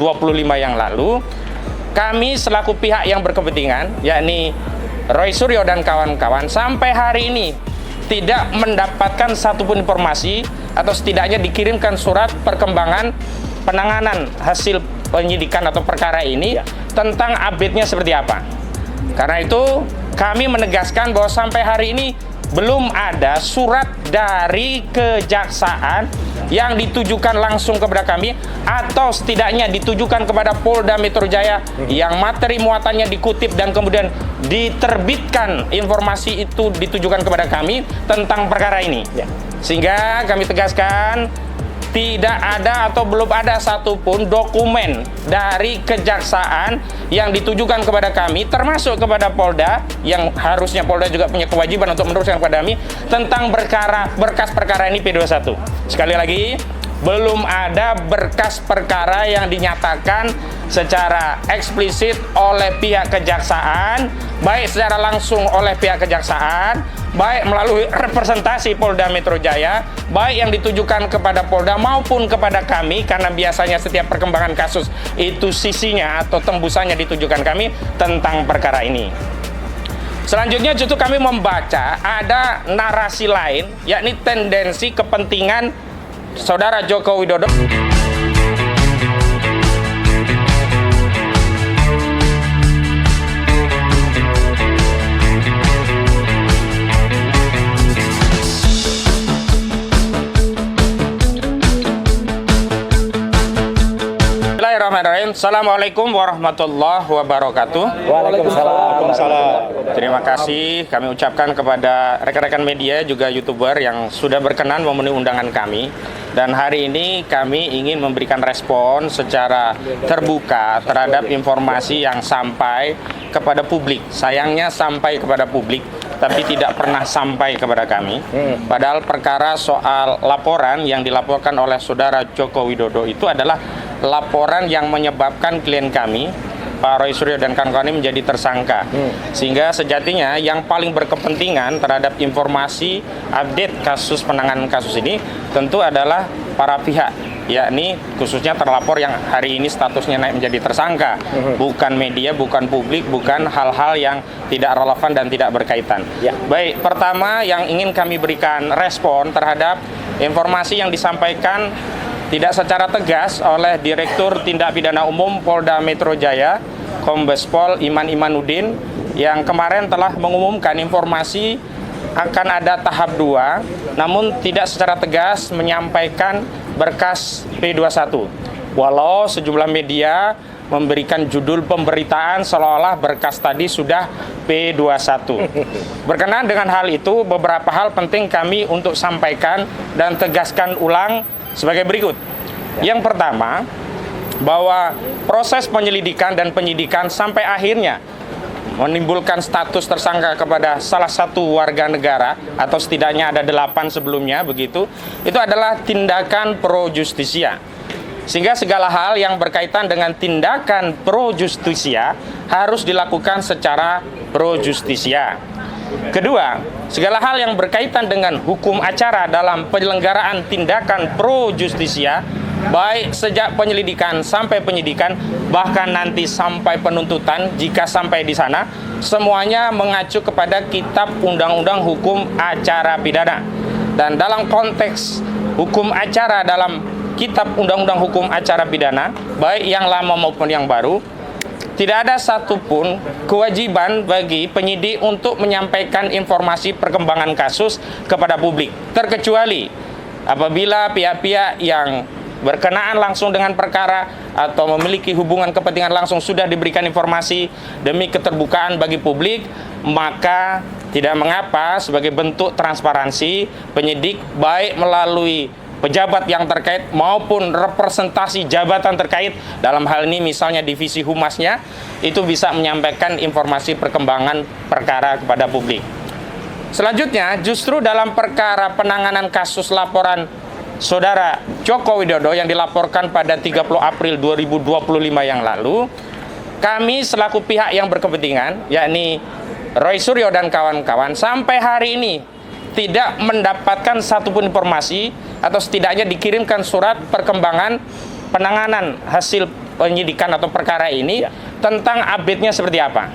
25 yang lalu, kami selaku pihak yang berkepentingan, yakni Roy Suryo dan kawan-kawan, sampai hari ini tidak mendapatkan satupun informasi atau setidaknya dikirimkan surat perkembangan penanganan hasil penyidikan atau perkara ini tentang update-nya seperti apa. Karena itu kami menegaskan bahwa sampai hari ini belum ada surat dari kejaksaan yang ditujukan langsung kepada kami atau setidaknya ditujukan kepada Polda Metro Jaya yang materi muatannya dikutip dan kemudian diterbitkan informasi itu ditujukan kepada kami tentang perkara ini. Sehingga kami tegaskan tidak ada atau belum ada satupun dokumen dari kejaksaan yang ditujukan kepada kami, termasuk kepada Polda, yang harusnya Polda juga punya kewajiban untuk meneruskan kepada kami tentang berkas perkara ini P21. Sekali lagi, belum ada berkas perkara yang dinyatakan secara eksplisit oleh pihak kejaksaan, baik secara langsung oleh pihak kejaksaan, baik melalui representasi Polda Metro Jaya, baik yang ditujukan kepada Polda maupun kepada kami, karena biasanya setiap perkembangan kasus itu sisinya atau tembusannya ditujukan kami tentang perkara ini. Selanjutnya justru kami membaca ada narasi lain, yakni tendensi kepentingan Saudara Joko Widodo. Bismillahirrahmanirrahim. Assalamualaikum warahmatullahi wabarakatuh. Waalaikumsalam. Terima kasih kami ucapkan kepada rekan-rekan media juga YouTuber yang sudah berkenan memenuhi undangan kami. Dan hari ini kami ingin memberikan respon secara terbuka terhadap informasi yang sampai kepada publik. Sayangnya sampai kepada publik, tapi tidak pernah sampai kepada kami. Padahal perkara soal laporan yang dilaporkan oleh Saudara Joko Widodo itu adalah laporan yang menyebabkan klien kami, Pak Roy Suryo dan kawan-kawan ini menjadi tersangka. Sehingga sejatinya yang paling berkepentingan terhadap informasi update kasus penanganan kasus ini tentu adalah para pihak, yakni khususnya terlapor yang hari ini statusnya naik menjadi tersangka, bukan media, bukan publik, bukan hal-hal yang tidak relevan dan tidak berkaitan. Baik, pertama yang ingin kami berikan respon terhadap informasi yang disampaikan tidak secara tegas oleh Direktur Tindak Pidana Umum Polda Metro Jaya, Kombes Pol Iman Imanuddin, yang kemarin telah mengumumkan informasi akan ada tahap 2, namun tidak secara tegas menyampaikan berkas P21. Walau sejumlah media memberikan judul pemberitaan seolah-olah berkas tadi sudah P21. Berkenaan dengan hal itu, beberapa hal penting kami untuk sampaikan dan tegaskan ulang sebagai berikut. Yang pertama, bahwa proses penyelidikan dan penyidikan sampai akhirnya menimbulkan status tersangka kepada salah satu warga negara atau setidaknya ada 8 sebelumnya begitu, itu adalah tindakan pro justisia. Sehingga segala hal yang berkaitan dengan tindakan pro justisia harus dilakukan secara pro justisia. Kedua, segala hal yang berkaitan dengan hukum acara dalam penyelenggaraan tindakan pro justisia, baik sejak penyelidikan sampai penyidikan, bahkan nanti sampai penuntutan jika sampai di sana, semuanya mengacu kepada Kitab Undang-Undang Hukum Acara Pidana. Dan dalam konteks hukum acara dalam Kitab Undang-Undang Hukum Acara Pidana, baik yang lama maupun yang baru, tidak ada satupun kewajiban bagi penyidik untuk menyampaikan informasi perkembangan kasus kepada publik, terkecuali apabila pihak-pihak yang berkenaan langsung dengan perkara atau memiliki hubungan kepentingan langsung sudah diberikan informasi demi keterbukaan bagi publik, maka tidak mengapa sebagai bentuk transparansi penyidik baik melalui pejabat yang terkait maupun representasi jabatan terkait, dalam hal ini misalnya divisi humasnya, itu bisa menyampaikan informasi perkembangan perkara kepada publik. Selanjutnya, justru dalam perkara penanganan kasus laporan Saudara Joko Widodo yang dilaporkan pada 30 April 2025 yang lalu, kami selaku pihak yang berkepentingan, yakni Roy Suryo dan kawan-kawan, sampai hari ini tidak mendapatkan satupun informasi atau setidaknya dikirimkan surat perkembangan penanganan hasil penyidikan atau perkara ini tentang update-nya seperti apa.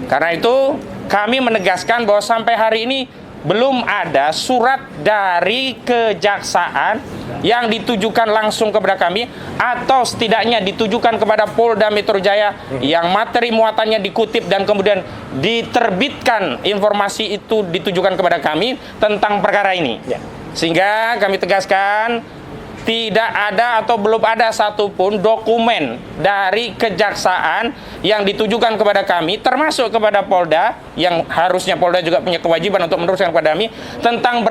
Karena itu kami menegaskan bahwa sampai hari ini belum ada surat dari kejaksaan yang ditujukan langsung kepada kami atau setidaknya ditujukan kepada Polda Metro Jaya yang materi muatannya dikutip dan kemudian diterbitkan informasi itu ditujukan kepada kami tentang perkara ini. Sehingga kami tegaskan tidak ada atau belum ada satupun dokumen dari kejaksaan yang ditujukan kepada kami, termasuk kepada Polda, yang harusnya Polda juga punya kewajiban untuk meneruskan kepada kami, tentang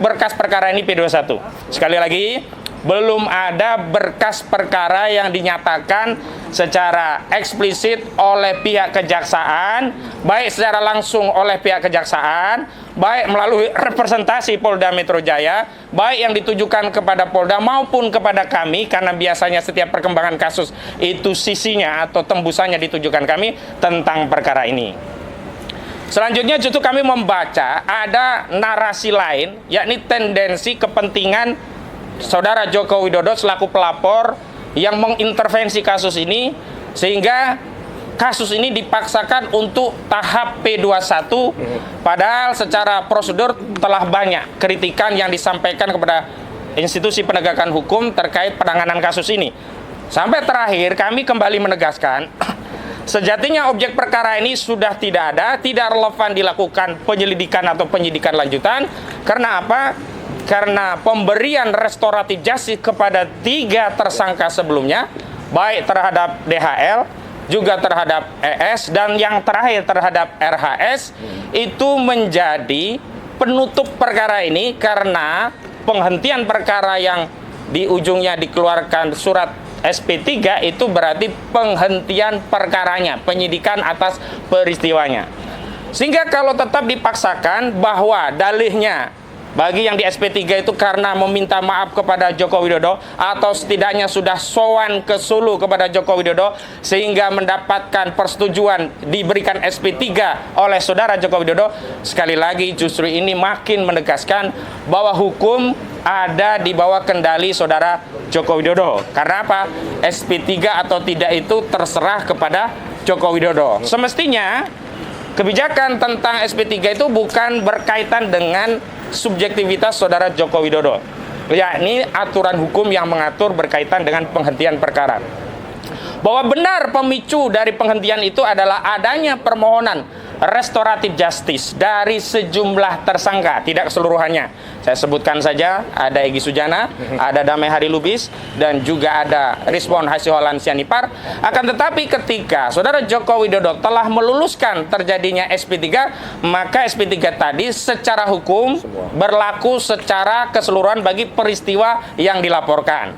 berkas perkara ini P21. Sekali lagi, belum ada berkas perkara yang dinyatakan secara eksplisit oleh pihak kejaksaan, baik secara langsung oleh pihak kejaksaan, baik melalui representasi Polda Metro Jaya, baik yang ditujukan kepada Polda maupun kepada kami, karena biasanya setiap perkembangan kasus itu sisinya atau tembusannya ditujukan kami tentang perkara ini. Selanjutnya justru kami membaca ada narasi lain, yakni tendensi kepentingan Saudara Joko Widodo selaku pelapor yang mengintervensi kasus ini sehingga kasus ini dipaksakan untuk tahap P21, padahal secara prosedur telah banyak kritikan yang disampaikan kepada institusi penegakan hukum terkait penanganan kasus ini. Sampai terakhir kami kembali menegaskan sejatinya objek perkara ini sudah tidak ada, tidak relevan dilakukan penyelidikan atau penyidikan lanjutan. Karena apa? Karena pemberian restoratif justice kepada 3 tersangka sebelumnya, baik terhadap DHL, juga terhadap ES, dan yang terakhir terhadap RHS, itu menjadi penutup perkara ini karena penghentian perkara yang di ujungnya dikeluarkan surat SP3 itu berarti penghentian perkaranya, penyidikan atas peristiwanya. Sehingga kalau tetap dipaksakan bahwa dalihnya bagi yang di SP3 itu karena meminta maaf kepada Joko Widodo atau setidaknya sudah sowan ke Solo kepada Joko Widodo sehingga mendapatkan persetujuan diberikan SP3 oleh Saudara Joko Widodo, sekali lagi justru ini makin menegaskan bahwa hukum ada di bawah kendali Saudara Joko Widodo. Karena apa? SP3 atau tidak itu terserah kepada Joko Widodo. Semestinya kebijakan tentang SP3 itu bukan berkaitan dengan subjektivitas Saudara Joko Widodo, yakni aturan hukum yang mengatur berkaitan dengan penghentian perkara. Bahwa benar pemicu dari penghentian itu adalah adanya permohonan restoratif justice dari sejumlah tersangka, tidak keseluruhannya. Saya sebutkan saja, ada Egy Sujana, ada Damai Hari Lubis, dan juga ada Rizwan Hasiholan Sianipar. Akan tetapi ketika Saudara Joko Widodo telah meluluskan terjadinya SP3, maka SP3 tadi secara hukum berlaku secara keseluruhan bagi peristiwa yang dilaporkan.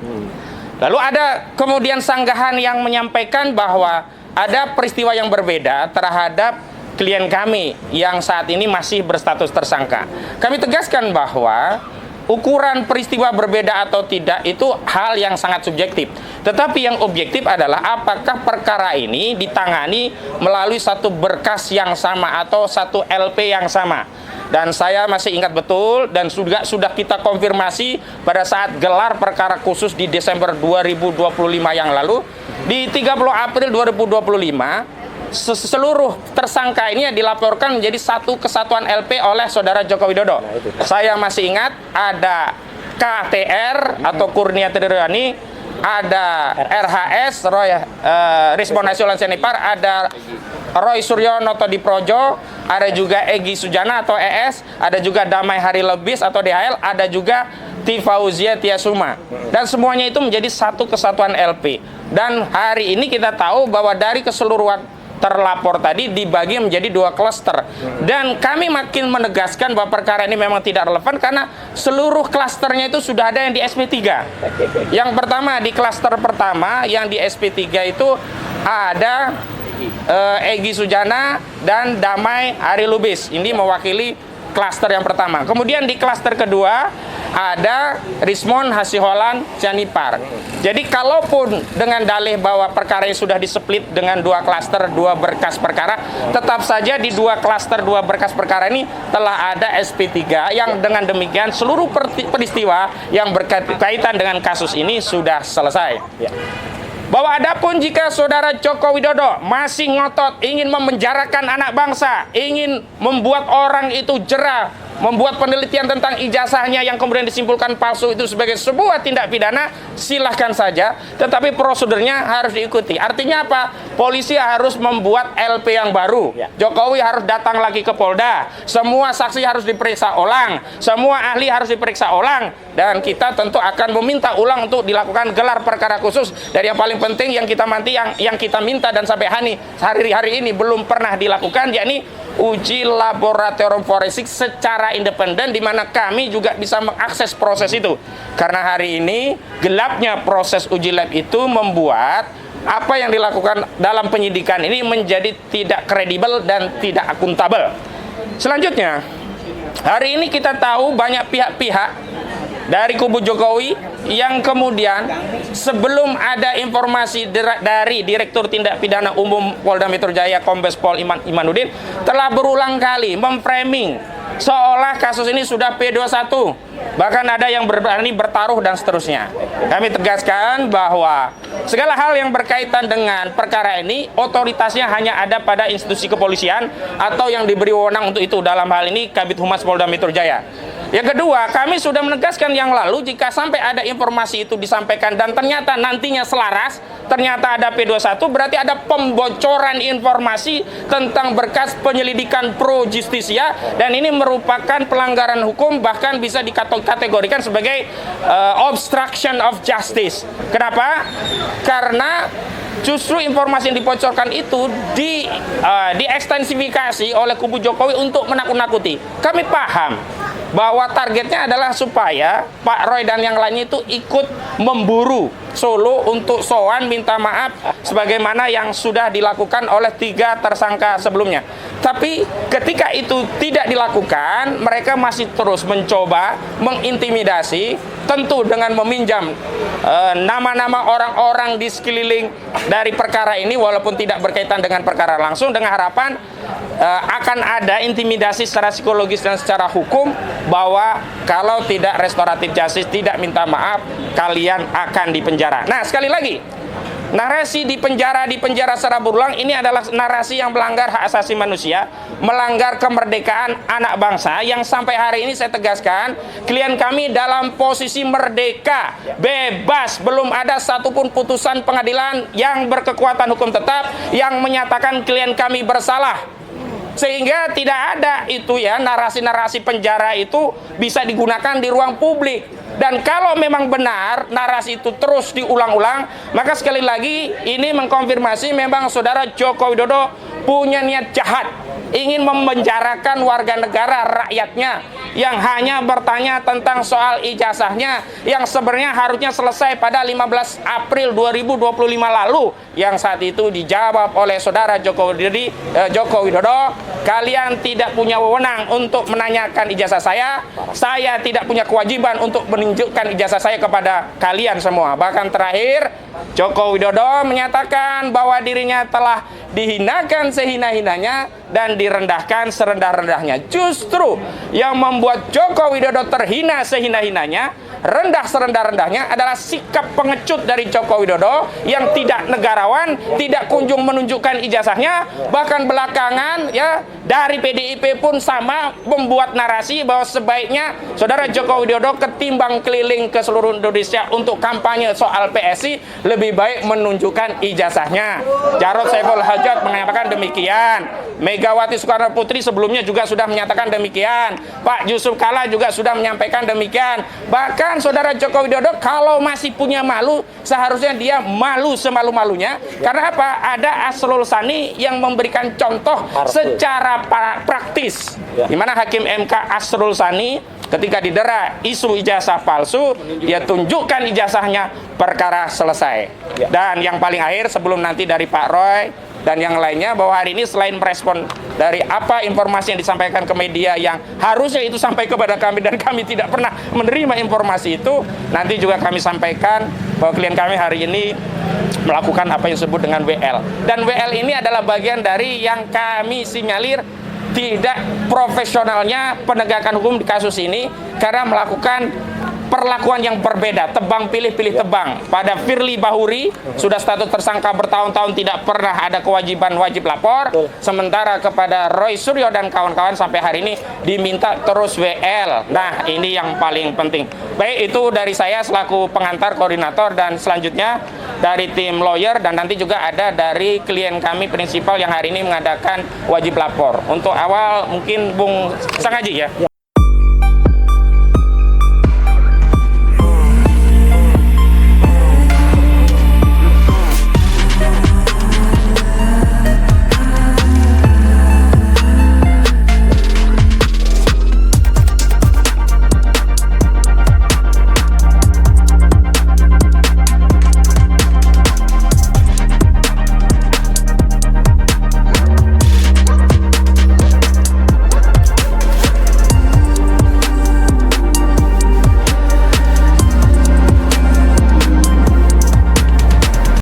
Lalu ada kemudian sanggahan yang menyampaikan bahwa ada peristiwa yang berbeda terhadap klien kami yang saat ini masih berstatus tersangka. Kami tegaskan bahwa ukuran peristiwa berbeda atau tidak itu hal yang sangat subjektif. Tetapi yang objektif adalah apakah perkara ini ditangani melalui satu berkas yang sama atau satu LP yang sama. Dan saya masih ingat betul dan sudah kita konfirmasi pada saat gelar perkara khusus di Desember 2025 yang lalu. Di 30 April 2025 seluruh tersangka ini dilaporkan menjadi satu kesatuan LP oleh Saudara Joko Widodo. Saya masih ingat ada KTR atau Kurnia Triani, ada RHS, Rizwan Hasiholan Sianipar, ada Roy Suryo Noto Diprojo, ada juga Egy Sujana atau ES, ada juga Damai Hari Lubis atau DHL, ada juga Tifauzia Tiasuma. Dan semuanya itu menjadi satu kesatuan LP. Dan hari ini kita tahu bahwa dari keseluruhan terlapor tadi dibagi menjadi 2 klaster. Dan kami makin menegaskan bahwa perkara ini memang tidak relevan karena seluruh klasternya itu sudah ada yang di SP3. Yang pertama, di klaster pertama yang di SP3 itu ada Egy Sujana dan Damai Hari Lubis. Ini mewakili klaster yang pertama. Kemudian di klaster kedua ada Rizwan Hasiholan Sianipar. Jadi kalaupun dengan dalih bahwa perkara ini sudah diseplit dengan 2 klaster, 2 berkas perkara, tetap saja di 2 klaster, 2 berkas perkara ini telah ada SP3 yang dengan demikian seluruh peristiwa yang berkaitan dengan kasus ini sudah selesai. bahwa adapun jika saudara Joko Widodo masih ngotot ingin memenjarakan anak bangsa, ingin membuat orang itu jera, membuat penelitian tentang ijazahnya yang kemudian disimpulkan palsu itu sebagai sebuah tindak pidana, silahkan saja, tetapi prosedurnya harus diikuti. Artinya apa? Polisi harus membuat LP yang baru, Jokowi harus datang lagi ke Polda, semua saksi harus diperiksa ulang, semua ahli harus diperiksa ulang, dan kita tentu akan meminta ulang untuk dilakukan gelar perkara khusus. Dan yang paling penting yang kita minta dan sampai hari ini belum pernah dilakukan, yakni uji laboratorium forensik secara independen, di mana kami juga bisa mengakses proses itu. Karena hari ini gelapnya proses uji lab itu membuat apa yang dilakukan dalam penyidikan ini menjadi tidak kredibel dan tidak akuntabel. Selanjutnya, hari ini kita tahu banyak pihak-pihak dari kubu Jokowi yang kemudian sebelum ada informasi dari Direktur Tindak Pidana Umum Polda Metro Jaya Kombes Pol Imanuddin telah berulang kali memframing seolah kasus ini sudah P21, bahkan ada yang berani bertaruh dan seterusnya. Kami tegaskan bahwa segala hal yang berkaitan dengan perkara ini otoritasnya hanya ada pada institusi kepolisian atau yang diberi wewenang untuk itu, dalam hal ini Kabid Humas Polda Metro Jaya. Yang kedua, kami sudah menegaskan yang lalu, jika sampai ada informasi itu disampaikan dan ternyata nantinya selaras, ternyata ada P21, berarti ada pembocoran informasi tentang berkas penyelidikan pro justisia, dan ini merupakan pelanggaran hukum, bahkan bisa dikategorikan sebagai obstruction of justice. Kenapa? Karena justru informasi yang dibocorkan itu diekstensifikasi oleh kubu Jokowi untuk menakut-nakuti. Kami paham bahwa targetnya adalah supaya Pak Roy dan yang lainnya itu ikut memburu Solo untuk sowan minta maaf sebagaimana yang sudah dilakukan oleh 3 tersangka sebelumnya. Tapi ketika itu tidak dilakukan, mereka masih terus mencoba mengintimidasi, tentu dengan meminjam nama-nama orang-orang di sekeliling dari perkara ini, walaupun tidak berkaitan dengan perkara langsung, dengan harapan akan ada intimidasi secara psikologis dan secara hukum bahwa kalau tidak restoratif justice, tidak minta maaf, kalian akan dipenjara. Nah, sekali lagi, narasi di penjara secara berulang ini adalah narasi yang melanggar hak asasi manusia, melanggar kemerdekaan anak bangsa, yang sampai hari ini saya tegaskan, klien kami dalam posisi merdeka, bebas, belum ada satupun putusan pengadilan yang berkekuatan hukum tetap yang menyatakan klien kami bersalah. Sehingga tidak ada itu ya, narasi-narasi penjara itu bisa digunakan di ruang publik. Dan kalau memang benar narasi itu terus diulang-ulang, maka sekali lagi ini mengkonfirmasi memang saudara Joko Widodo punya niat jahat, ingin memenjarakan warga negara rakyatnya yang hanya bertanya tentang soal ijazahnya yang sebenarnya harusnya selesai pada 15 April 2025 lalu, yang saat itu dijawab oleh saudara Joko Widodo, kalian tidak punya wewenang untuk menanyakan ijazah saya tidak punya kewajiban untuk menunjukkan ijazah saya kepada kalian semua. Bahkan terakhir Joko Widodo menyatakan bahwa dirinya telah dihinakan sehina-hinanya dan direndahkan serendah-rendahnya. Justru yang membuat Joko Widodo terhina sehina-hinanya, rendah serendah-rendahnya adalah sikap pengecut dari Joko Widodo yang tidak negarawan, tidak kunjung menunjukkan ijazahnya, bahkan belakangan ya dari PDIP pun sama membuat narasi bahwa sebaiknya saudara Joko Widodo ketimbang keliling ke seluruh Indonesia untuk kampanye soal PSI, lebih baik menunjukkan ijazahnya. Jarod Saiful Hajat mengatakan demikian, Megawati Soekarno Putri sebelumnya juga sudah menyatakan demikian, Pak Yusuf Kalla juga sudah menyampaikan demikian. Bahkan saudara Joko Widodo kalau masih punya malu, seharusnya dia malu semalu-malunya. Karena apa? Ada Asrul Sani yang memberikan contoh secara praktis, di mana Hakim MK Asrul Sani ketika didera isu ijazah palsu, dia tunjukkan ijazahnya, perkara selesai. Dan yang paling akhir sebelum nanti dari Pak Roy dan yang lainnya, bahwa hari ini selain merespon dari apa informasi yang disampaikan ke media yang harusnya itu sampai kepada kami dan kami tidak pernah menerima informasi itu, nanti juga kami sampaikan bahwa klien kami hari ini melakukan apa yang disebut dengan WL. Dan WL ini adalah bagian dari yang kami sinyalir tidak profesionalnya penegakan hukum di kasus ini, karena melakukan perlakuan yang berbeda, tebang pilih tebang. Pada Firly Bahuri sudah status tersangka bertahun-tahun tidak pernah ada kewajiban wajib lapor. Sementara kepada Roy Suryo dan kawan-kawan sampai hari ini diminta terus WL. Nah, ini yang paling penting. Baik, itu dari saya selaku pengantar koordinator, dan selanjutnya dari tim lawyer, dan nanti juga ada dari klien kami prinsipal yang hari ini mengadakan wajib lapor. Untuk awal mungkin Bung Sang Haji ya.